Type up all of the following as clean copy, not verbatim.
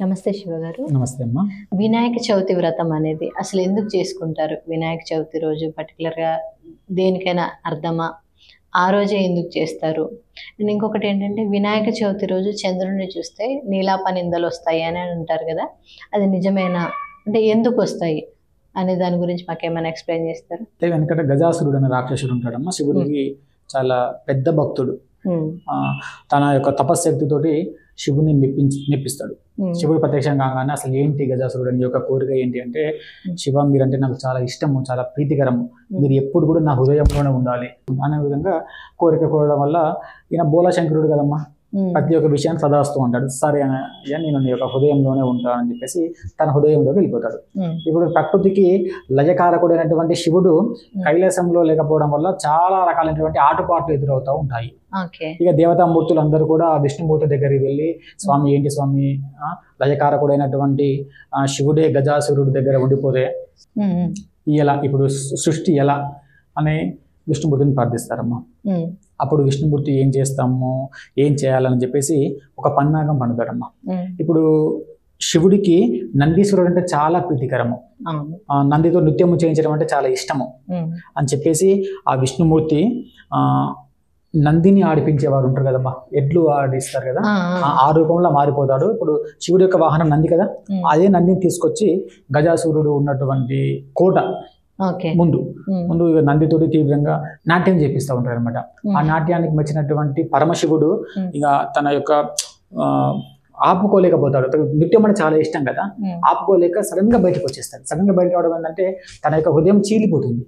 నమస్తే శివ గారు. నమస్తే అమ్మా. వినాయక చవితి వ్రతం అనేది అసలు ఎందుకు చేసుకుంటారు? వినాయక చవితి రోజు పర్టికులర్‌గా దేనికైనా అర్థమా? ఆ రోజే ఎందుకు చేస్తారు? అండ్ ఇంకొకటి ఏంటంటే వినాయక చవితి రోజు చంద్రుడిని చూస్తే నీలాపనిందలొస్తాయి అని అంటారు కదా! అది నిజమేనా? అంటే ఎందుకొస్తాయి? అనే దాని గురించి మాకేమైనా ఎక్స్‌ప్లెయిన్ చేస్తారా? అంటే వెనకట గజాసురుడు అనే రాక్షసుడు ఉంటాడమ్మా. శివుడికి చాలా పెద్ద భక్తుడు. తన యొక్క తపశ్శక్తితోటి శివుని మెప్పిస్తాడు. శివుడు ప్రత్యక్షం కాగానే అసలు ఏంటి గజాసురుడు అని యొక్క కోరిక ఏంటి అంటే, శివ మీరంటే నాకు చాలా ఇష్టము, చాలా ప్రీతికరము, మీరు ఎప్పుడు కూడా నా హృదయంలోనే ఉండాలి అనే విధంగా కోరిక కోరడం వల్ల ఈయన బోలాశంకరుడు కదమ్మా, ప్రతి ఒక్క విషయాన్ని సదాస్తూ ఉంటాడు. సరే అయ్యా నేను నీ యొక్క హృదయంలోనే ఉంటానని చెప్పేసి తన హృదయంలోకి వెళ్ళిపోతాడు. ఇప్పుడు ప్రకృతికి లయకారకుడైనటువంటి శివుడు కైలాసంలో లేకపోవడం వల్ల చాలా రకాలైనటువంటి ఆటుపాట్లు ఎదురవుతూ ఉంటాయి. ఇక దేవతామూర్తులు అందరూ కూడా విష్ణుమూర్తి దగ్గరికి వెళ్ళి, స్వామి ఏంటి స్వామి, లయకారకుడైనటువంటి శివుడే గజాసురుడి దగ్గర ఉండిపోతే ఎలా ఇప్పుడు సృష్టి ఎలా అని విష్ణుమూర్తిని ప్రార్థిస్తారమ్మా. అప్పుడు విష్ణుమూర్తి ఏం చేస్తాము, ఏం చేయాలని చెప్పేసి ఒక పన్నాగం పండుతాడమ్మా. ఇప్పుడు శివుడికి నందీశ్వరుడు అంటే చాలా ప్రీతికరము, నందితో నృత్యము చేయించడం అంటే చాలా ఇష్టము అని చెప్పేసి ఆ విష్ణుమూర్తి నందిని ఆడిపించేవారు ఉంటారు కదమ్మా, ఎడ్లు ఆడిస్తారు కదా, ఆ రూపంలో మారిపోతాడు. ఇప్పుడు శివుడి యొక్క వాహనం నంది కదా, అదే నందిని తీసుకొచ్చి గజాసురుడు ఉన్నటువంటి కోట ముందు నందితోటి తీవ్రంగా నాట్యం చేపిస్తూ ఉంటారు అనమాట. ఆ నాట్యానికి మెచ్చినటువంటి పరమశివుడు ఇక తన యొక్క ఆపుకోలేకపోతాడు. నృత్యం అంటే చాలా ఇష్టం కదా, ఆపుకోలేక సడన్ గా బయటకు వచ్చేస్తాడు. సడన్ గా బయటకు రావడం ఏంటంటే తన యొక్క హృదయం చీలిపోతుంది,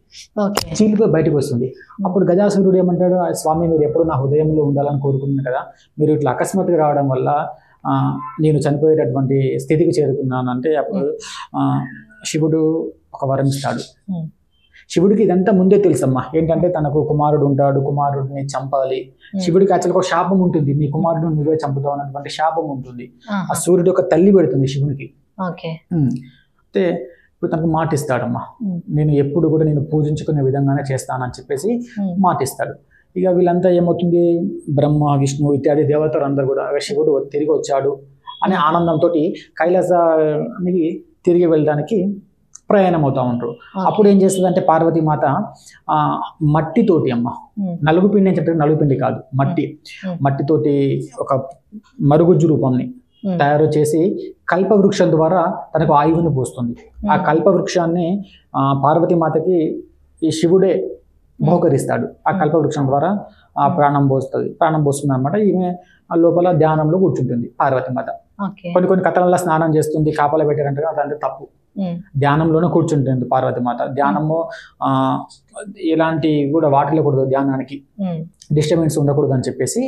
చీలిపోయి బయటకు వస్తుంది. అప్పుడు గజాసురుడు ఏమంటాడు, స్వామి మీరు ఎప్పుడు నా హృదయంలో ఉండాలని కోరుకున్నాను కదా, మీరు ఇట్లా అకస్మాత్తుగా రావడం వల్ల నేను చనిపోయేటటువంటి స్థితికి చేరుకున్నాను అంటే అప్పుడు శివుడు ఒక వరం ఇస్తాడు. శివుడికి ఇదంతా ముందే తెలుసమ్మా, ఏంటంటే తనకు కుమారుడు ఉంటాడు, కుమారుడిని చంపాలి. శివుడికి యాక్చువల్గా ఒక శాపం ఉంటుంది, నీ కుమారుడు నువ్వే చంపుతావు అన్నటువంటి శాపం ఉంటుంది. ఆ సూర్యుడు యొక్క తల్లి పెడుతుంది శివునికి. అయితే ఇప్పుడు తనకు మాటిస్తాడమ్మా, నేను ఎప్పుడు కూడా నేను పూజించుకునే విధంగానే చేస్తానని చెప్పేసి మాటిస్తాడు. ఇక వీళ్ళంతా ఏమవుతుంది, బ్రహ్మ విష్ణు ఇత్యాది దేవతలు అందరూ కూడా శివుడు తిరిగి వచ్చాడు అనే ఆనందంతో కైలాసానికి తిరిగి వెళ్ళడానికి ప్రయాణం అవుతా ఉంటారు. అప్పుడు ఏం చేస్తుంది అంటే పార్వతీమాత మట్టితోటి అమ్మ, నలుగుపిండి అని చెప్పి నలుగుపిండి కాదు, మట్టితోటి ఒక మరుగుజ్జు రూపాన్ని తయారు చేసి కల్పవృక్షం ద్వారా తనకు ఆయువుని పోస్తుంది. ఆ కల్పవృక్షాన్ని పార్వతీమాతకి ఈ శివుడే బహుకరిస్తాడు. ఆ కల్పవృక్షం ద్వారా ఆ ప్రాణం పోస్తుంది అనమాట. ఈమె లోపల ధ్యానంలో కూర్చుంటుంది పార్వతీమాత. కొన్ని కథలలో స్నానం చేస్తుంది, కాపలా పెట్టారంటే అదంతా తప్పు. ధ్యానంలోనే కూర్చుంటుంది పార్వతీమాత. ధ్యానము ఎలాంటి కూడా వాటిల్లకూడదు, ధ్యానానికి డిస్టర్బెన్స్ ఉండకూడదు అని చెప్పేసి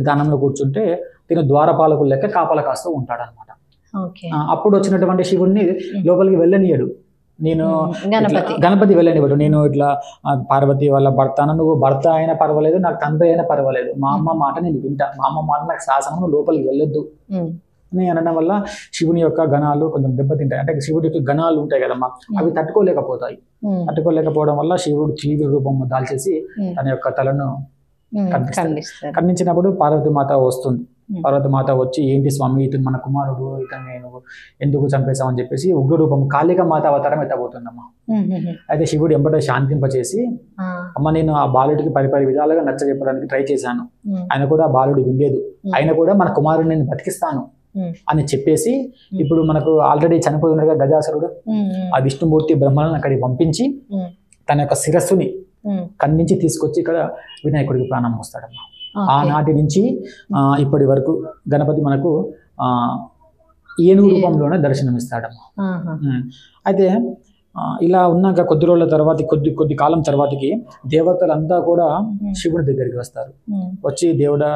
ధ్యానంలో కూర్చుంటే తిను ద్వారపాలకులు లెక్క కాపలా కాస్తూ ఉంటాడు అనమాట. అప్పుడు వచ్చినటువంటి శివుడిని లోపలికి వెళ్ళనీయడు, నేను గణపతి వెళ్ళనివ్వడు. నేను ఇట్లా పార్వతి వాళ్ళ భర్త, నువ్వు భర్త అయినా పర్వాలేదు, నాకు తండ్రి అయినా పర్వాలేదు, మా అమ్మ మాట నేను వింటా, మా అమ్మ మాట నాకు శాసనం, లోపలికి వెళ్ళొద్దు అని అనడం వల్ల శివుని యొక్క గణాలు కొంచెం దెబ్బతింటాయి. అంటే శివుడి యొక్క గణాలు ఉంటాయి కదమ్మా, అవి తట్టుకోలేకపోతాయి. తట్టుకోలేకపోవడం వల్ల శివుడు తీవ్ర రూపం దాల్చేసి తన యొక్క తలను ఖండించినప్పుడు పార్వతీమాత వస్తుంది. పార్వతీమాత వచ్చి ఏంటి స్వామి, ఇతను మన కుమారుడు, ఇతను నేను ఎందుకు చంపేశామని చెప్పేసి ఉగ్రరూపం కాళికా మాత అవతారం ఎత్తబోతుందమ్మా. అయితే శివుడు ఎంబట శాంతింపచేసి, అమ్మ నేను ఆ బాలుడికి పరిపరి విధాలుగా నచ్చ చెప్పడానికి ట్రై చేశాను, ఆయన కూడా ఆ బాలుడు వినలేదు, ఆయన కూడా మన కుమారుడిని నేను బతికిస్తాను అని చెప్పేసి, ఇప్పుడు మనకు ఆల్రెడీ చనిపోయి ఉన్నాడుగా గజాసురుడు, ఆ విష్ణుమూర్తి బ్రహ్మలను అక్కడికి పంపించి తన యొక్క శిరస్సుని ఖండించి తీసుకొచ్చి ఇక్కడ వినాయకుడికి ప్రాణం పోస్తాడమ్మా. ఆనాటి నుంచి ఇప్పటి వరకు గణపతి మనకు ఏనుగు రూపంలోనే దర్శనమిస్తాడమ్మా. అయితే ఇలా ఉన్నాక కొద్ది రోజుల తర్వాత కొద్ది కాలం తర్వాతకి దేవతలంతా కూడా శివుడి దగ్గరికి వస్తారు. వచ్చి దేవుడా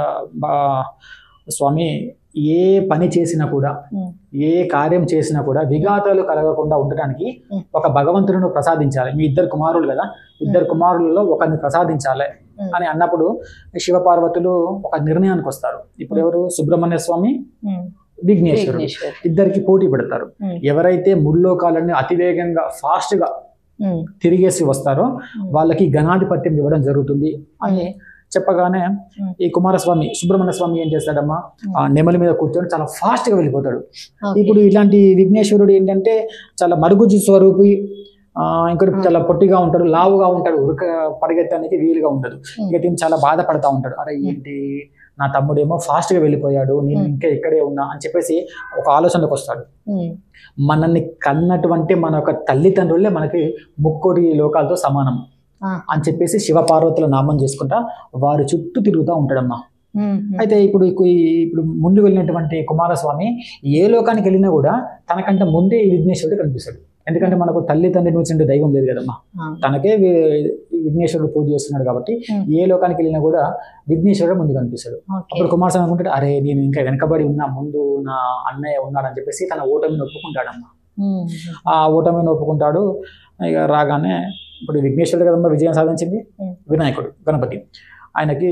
స్వామి ఏ పని చేసినా కూడా, ఏ కార్యం చేసినా కూడా విఘాతాలు కలగకుండా ఉండటానికి ఒక భగవంతుడిని ప్రసాదించాలి. మీ ఇద్దరు కుమారులు కదా, ఇద్దరు కుమారులలో ఒకరిని ప్రసాదించాలి అని అన్నప్పుడు శివపార్వతులు ఒక నిర్ణయానికి వస్తారు. ఇప్పుడు ఎవరు, సుబ్రహ్మణ్య స్వామి విఘ్నేశ్వరుడు ఇద్దరికి పోటీ పెడతారు. ఎవరైతే ముల్లోకాలన్నీ అతివేగంగా ఫాస్ట్ గా తిరిగేసి వస్తారో వాళ్ళకి గణాధిపత్యం ఇవ్వడం జరుగుతుంది అని చెప్పగానే ఈ కుమారస్వామి సుబ్రహ్మణ్య స్వామి ఏం చేస్తాడమ్మా, ఆ నెమలి మీద కూర్చొని చాలా ఫాస్ట్ గా వెళ్ళిపోతాడు. ఇప్పుడు ఇలాంటి విఘ్నేశ్వరుడు ఏంటంటే చాలా మరుగుజ్జు స్వరూపి, ఇంకోటి చాలా పొట్టిగా ఉంటాడు, లావుగా ఉంటాడు, పరిగెత్తడానికి వీలుగా ఉండదు. ఇక దీన్ని చాలా బాధపడతా ఉంటాడు. అరే ఏంటి నా తమ్ముడేమో ఫాస్ట్ గా వెళ్ళిపోయాడు, నేను ఇంకా ఇక్కడే ఉన్నా అని చెప్పేసి ఒక ఆలోచనకు వస్తాడు. మనల్ని కన్నటువంటి మన యొక్క తల్లిదండ్రులే మనకి ముక్కోటి లోకాలతో సమానం అని చెప్పేసి శివపార్వతుల నామం చేసుకుంటా వారి చుట్టూ తిరుగుతూ ఉంటాడమ్మా. అయితే ఇప్పుడు ముందు వెళ్ళినటువంటి కుమారస్వామి ఏ లోకానికి వెళ్ళినా కూడా తనకంటే ముందే ఈ విఘ్నేశ్వరుడు కనిపిస్తాడు. ఎందుకంటే మనకు తల్లిదండ్రుల నుంచి దైవం లేదు కదమ్మా, తనకే విఘ్నేశ్వరుడు పూజ చేస్తున్నాడు కాబట్టి ఏ లోకానికి వెళ్ళినా కూడా విఘ్నేశ్వరుడు ముందు కనిపిస్తాడు. అప్పుడు కుమారస్వామి అనుకుంటాడు, అరే నేను ఇంకా వెనకబడి ఉన్నా, ముందు నా అన్నయ్య ఉన్నాడని చెప్పేసి తన ఓటమిని ఒప్పుకుంటాడమ్మా. ఆ ఓటమిని ఒప్పుకుంటాడు. ఇక రాగానే ఇప్పుడు విఘ్నేశ్వరుడు కదమ్మా విజయం సాధించింది, వినాయకుడు గణపతి ఆయనకి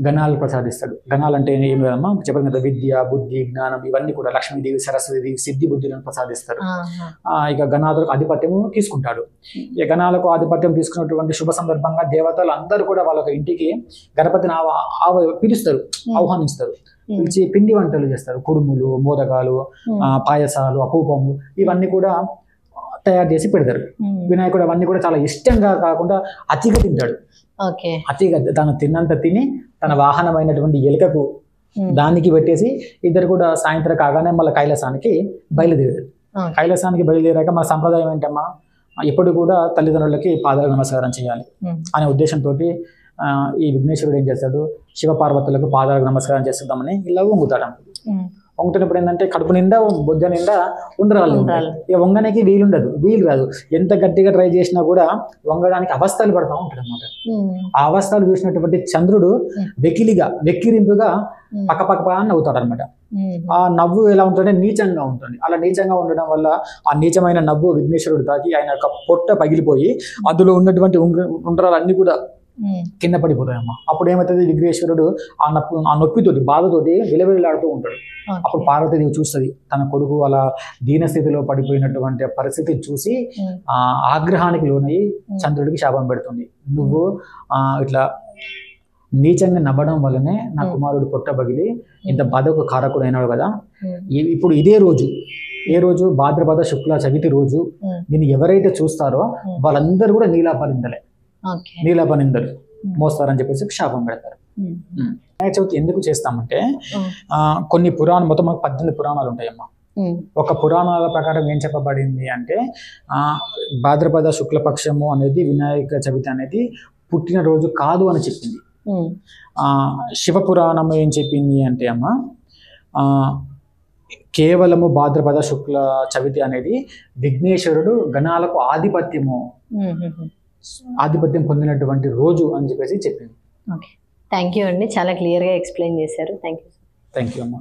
గణాలు ప్రసాదిస్తాడు. గణాలు అంటే ఏం కదమ్మా చెప్పండి కదా, విద్య బుద్ధి జ్ఞానం ఇవన్నీ కూడా లక్ష్మీదేవి సరస్వతిదేవి సిద్ధి బుద్ధులను ప్రసాదిస్తారు. ఇక గణాలకు ఆధిపత్యం తీసుకుంటాడు. ఈ గణాలకు ఆధిపత్యం తీసుకున్నటువంటి శుభ సందర్భంగా దేవతలు అందరూ కూడా వాళ్ళ ఇంటికి గణపతిని పిలుస్తారు, ఆహ్వానిస్తారు. పిలిచి పిండి వంటలు చేస్తారు, కుడుములు, మోదకాలు, పాయసాలు, అపూపములు ఇవన్నీ కూడా తయారు చేసి పెడతారు. వినాయకుడు అవన్నీ కూడా చాలా ఇష్టంగా కాకుండా అతిగా తింటాడు. అతిగా తను తిన్నంత తిని తన వాహనమైనటువంటి ఎలుకకు దానికి పెట్టేసి ఇద్దరు కూడా సాయంత్రం కాగానే మళ్ళీ కైలాసానికి బయలుదేరారు. కైలాసానికి బయలుదేరాక మన సంప్రదాయం ఏంటమ్మా, ఎప్పుడు కూడా తల్లిదండ్రులకి పాదాల నమస్కారం చేయాలి అనే ఉద్దేశంతో ఈ విఘ్నేశ్వరుడు ఏం చేస్తాడు, శివపార్వతులకు పాదాలకు నమస్కారం చేస్తుందామని ఇలా వంగుతాడు. వంగుతున్నప్పుడు ఏంటంటే కడుపు నిండా బొజ్జ నిండా ఉండరాళ్ళు. ఇక వంగడానికి వీలు రాదు. ఎంత గట్టిగా ట్రై చేసినా కూడా వంగడానికి అవస్థలు పడతా ఉంటాడు అన్నమాట. ఆ అవస్థలు చూసినటువంటి చంద్రుడు వెక్కిరింపుగా పక్కపక్క నవ్వుతాడు అనమాట. ఆ నవ్వు ఎలా ఉంటుందంటే నీచంగా ఉంటుంది. అలా నీచంగా ఉండడం వల్ల ఆ నీచమైన నవ్వు విఘ్నేశ్వరుడు తాకి ఆయన యొక్క పొట్ట పగిలిపోయి అందులో ఉన్నటువంటి ఉండ్రాలన్నీ కూడా కింద పడిపోతాయమ్మా. అప్పుడు ఏమవుతుంది, విఘ్నేశ్వరుడు ఆ నొప్పితోటి బాధతోటి విలవిలాడుతూ ఉంటాడు. అప్పుడు పార్వతీదేవి చూస్తుంది తన కొడుకు అలా దీనస్థితిలో పడిపోయినటువంటి పరిస్థితిని చూసి ఆగ్రహానికి లోనయ్యి చంద్రుడికి శాపం పెడుతుంది. నువ్వు ఇట్లా నీచంగా నవ్వడం వల్లనే నా కుమారుడు పొట్ట పగిలి ఇంత బాధకు కారకుడు అయినాడు కదా. ఇప్పుడు ఇదే రోజు, ఏ రోజు భాద్రపద శుక్ల చవితి రోజు నేను ఎవరైతే చూస్తారో వాళ్ళందరూ కూడా నీలాపనిందరు మోస్తారని చెప్పేసి శాపం పెడతారు. వినాయక చవితి ఎందుకు చేస్తామంటే కొన్ని పురాణాలు, మొత్తం 18 పురాణాలు ఉంటాయమ్మా. ఒక పురాణాల ప్రకారం ఏం చెప్పబడింది అంటే భాద్రపద శుక్లపక్షము అనేది వినాయక చవితి అనేది పుట్టినరోజు కాదు అని చెప్పింది. శివ పురాణం ఏం చెప్పింది అంటే అమ్మ, కేవలము భాద్రపద శుక్ల చవితి అనేది విఘ్నేశ్వరుడు గణాలకు ఆధిపత్యం పొందినటువంటి రోజు అని చెప్పేసి చెప్పింది. థ్యాంక్ యూ అండి, చాలా క్లియర్గా ఎక్స్ప్లెయిన్ చేశారు. థ్యాంక్ యూ అమ్మా.